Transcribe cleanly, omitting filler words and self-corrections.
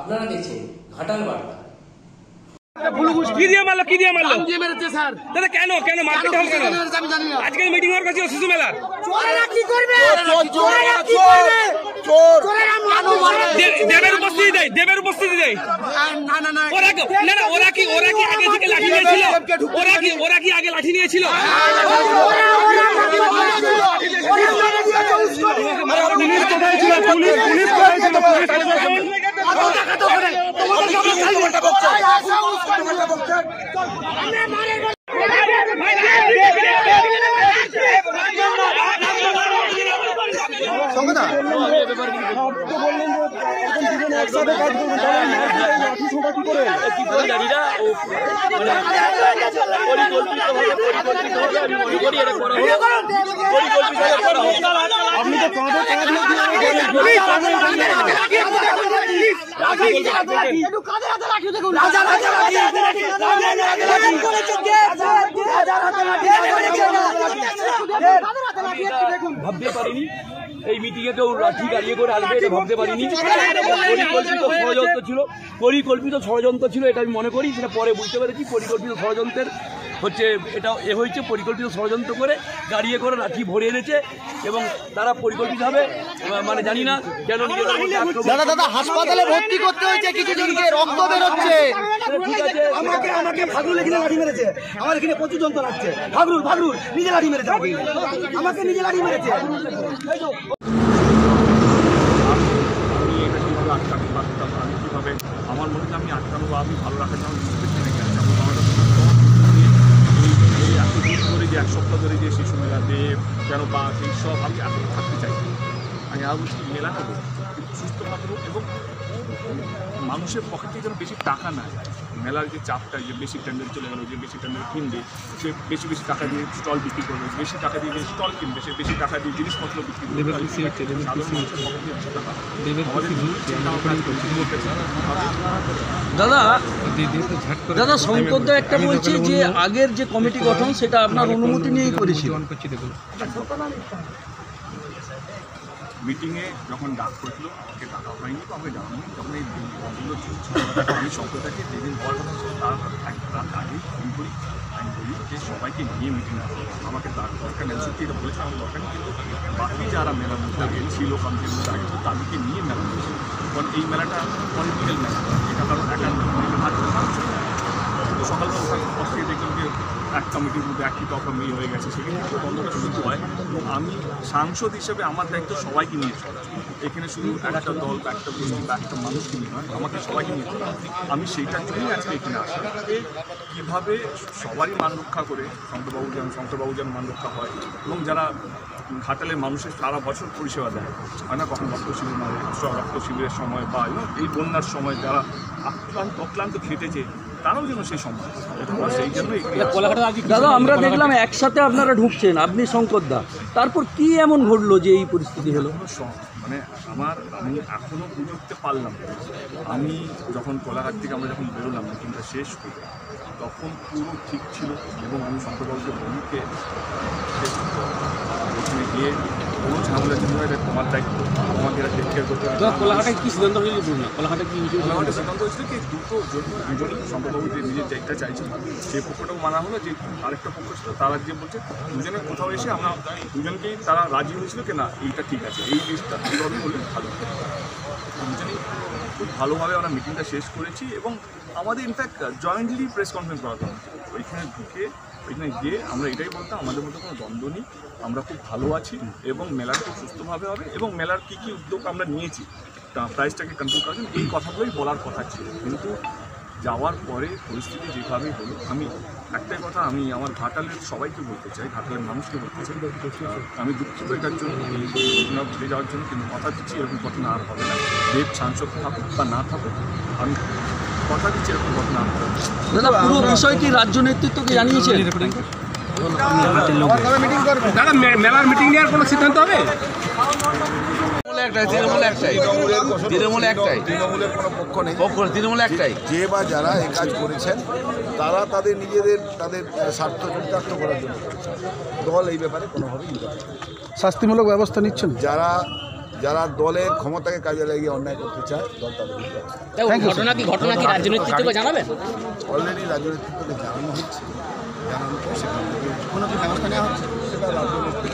আপনারা দেখছেন ঘাটাল বার্তা। কি দিয়ে মারলো মেরেছে স্যার। দাদা কেন মারপিট হল কেন? আমি জানি না। আজকে মিটিং হওয়ার কাছে শিশু মেলার দেবের উপস্থিতি দেয় ওরা কি আগে থেকে লাঠি নিয়েছিল? ওরা কি আগে লাঠি নিয়েছিল? ভাবতে পারিনি এই মিটিংয়ে কেউ লাঠি গাড়িয়ে করে আসবে, এটা ভাবতে পারিনি। পরিকল্পিত ষড়যন্ত্র ছিল এটা আমি মনে করি, সেটা পরে বুঝতে পেরেছি। পরিকল্পিত ষড়যন্ত্রের হচ্ছে এটা হয়েছে, পরিকল্পিত ষড়যন্ত্র করে গাড়িয়ে করে লাঠি ভরে এনেছে এবং তারা পরিকল্পিতভাবে মানে জানি না কেন দাদা হাসপাতালে ভর্তি করতে হয়েছে, কিছুজনকে রক্ত বেরোচ্ছে। ঠিক আছে, আমাকে ফাগরুল এখানে লাঠি মেরেছে, আমার এখানে প্রচুর যন্ত্রণা লাগছে। ফাগরুল নিজে লাঠি মেরেছে, আমাকে নিজে লাঠি মেরেছে। আমি এটা কীভাবে আটকাতে পারতাম, আমি কীভাবে আমার মনে আমি আটকানো বা আমি ভালো রাখার জন্য এই এতদিন ধরে যে এক সপ্তাহ ধরে যে শিশু মেলা দেব কেন বা এইসব আমি এখন থাকতে চাই। আমি আরও বলছি মেলা নেবো কিন্তু সুস্থভাবে এবং মানুষের পকেটে যেন বেশি টাকা না যায়। মেলার যে চাপটা, যে বেশি টেন্ডার চলে গেলো, যে বেশি টেন্ডার কিনবে সে বেশি টাকা দিয়ে স্টল বিক্রি করবে, বেশি টাকা দিয়ে যে স্টল কিনবে সে বেশি টাকা দিয়ে জিনিসপত্র বিক্রি করবে। দাদা শঙ্করদা একটা বলছে যে আগের যে কমিটি গঠন সেটা আপনার অনুমতি নিয়েই করেছিল। মিটিংয়ে যখন ডাক করেছিল আমাকে ডাকা হয়নি, তো আমাকে জানানো যখন এই আমি শঙ্করদাকে যেদিন হওয়ার কথা ছিল তার এক রাত আগেই ফোন করি, আমি বলি যে সবাইকে নিয়ে মিটিং আসবে, আমাকে তার দরকার নেই। সত্যি এটা বলেছে আমার দরকার নেই, কিন্তু বাকি যারা মেলার মধ্যে আগে ছিল কমিটির মধ্যে আগে ছিল তাদেরকে নিয়ে মেলা হয়েছে। কারণ এই মেলাটা পলিটিক্যাল মেলা, এটা কারণ একান্ত তো সকালবেলা ওখানে থেকে দেখলাম যে এক কমিটির মধ্যে একই কথা মেয়ে হয়ে গেছে, সেক্ষেত্রে বন্ধটা শুরু হয়। আমি সাংসদ হিসেবে আমার দায়িত্ব সবাইকে নিয়ে চলা, এখানে শুধু একটা দল বা একটা গোষ্ঠী বা একটা মানুষকে নিয়ে নয়, আমাকে সবাইকে নিয়ে চলা। আমি সেইটার জন্যই আজকে এখানে আসি, কীভাবে সবারই মান রক্ষা করে শঙ্করবাবু যেন মান রক্ষা হয় এবং যারা ঘাটালের মানুষের সারা বছর পরিষেবা দেয় হয় না, কখন রক্ত শিবিরের সময় বা এই বন্যার সময় যারা অক্লান্ত খেটেছে তারাও যেন সেই সময় সেই জন্যই। দাদা আমরা দেখলাম একসাথে আপনারা ঢুকছেন, আপনি শঙ্করদা, তারপর কি এমন ঘটলো যে এই পরিস্থিতি হলো? মানে আমি এখনও বুঝে উঠতে পারলাম। আমি যখন কোলাঘাট থেকে আমরা যখন বেরোলাম মিটিংটা শেষ করি তখন পুরো ঠিক ছিল এবং আমি শঙ্করবাবুকে বন্ধুকে ওখানে গিয়ে কোনো ঝামেলা ছিল না, এটা তোমার দায়িত্ব, তোমাকে এটা টেক কেয়ার করতে হবে। কোলাঘাটে কি সিদ্ধান্ত হয়েছিল? কোলাঘাটে সিদ্ধান্ত হয়েছিল কি দুজনই শঙ্করবাবু যে নিজের জায়গাটা চাইছিল সেই পক্ষটাও মানা হলো, যে আরেকটা পক্ষ ছিল তারা যে বলছে দুজনে কোথাও এসে আমরা দুজনকেই তারা রাজি হয়েছিল কি না এইটা ঠিক আছে, এই জিনিসটা কীভাবে বললে ভালো। দুজনেই খুব ভালোভাবে আমরা মিটিংটা শেষ করেছি এবং আমাদের ইনফ্যাক্ট জয়েন্টলি প্রেস কনফারেন্স করা হতো। ওইখানে গিয়ে আমরা এটাই বলতাম আমাদের মধ্যে কোনো দ্বন্দ্ব নেই, আমরা খুব ভালো আছি এবং মেলার খুব সুস্থভাবে হবে এবং মেলার কী কী উদ্যোগ আমরা নিয়েছি প্রাইসটাকে কন্ট্রোল করার জন্য এই কথাগুলোই বলার কথা ছিল। কিন্তু যাওয়ার পরে পরিস্থিতি যেভাবেই হলো, আমি একটাই কথা আমি আমার ঘাটালের সবাইকে বলতে চাই, ঘাটালের মানুষকে বলতে চাই, আমি দুঃখিত এটার জন্য, এই ঘটনা ঘটে যাওয়ার জন্য, কিন্তু কথা দিচ্ছি এরকম ঘটনা আর হবে না। দেব সাংসদ থাকুক বা না থাকুক, আমি কথা দিচ্ছি এরকম ঘটনা আর হবে না। দাদা পুরো বিষয় কি রাজ্য নেতৃত্বকে জানিয়েছে? দাদা মেলার মিটিং নেওয়ার কোনো সিদ্ধান্ত হবে? তৃণমূলের কোনো পক্ষ নেই, তৃণমূল একটাই। যে বা যারা এই কাজ করেছেন তারা তাদের তাদের স্বার্থ চরিতার্থ করার জন্য দল এই ব্যাপারে কোনোভাবেই শাস্তিমূলক ব্যবস্থা নিচ্ছেন। যারা যারা দলের ক্ষমতাকে কাজে লাগিয়ে অন্যায় করতে চায় দল তাদের ঘটনা কি রাজ্য নেতৃত্বকে জানাবেন? অলরেডি রাজ্য নেতৃত্বকে জানানো হচ্ছে, জানানোর পর সেখান থেকে কোনো কি ব্যবস্থা নেওয়া হচ্ছে সেটা রাজ্য নেতৃত্ব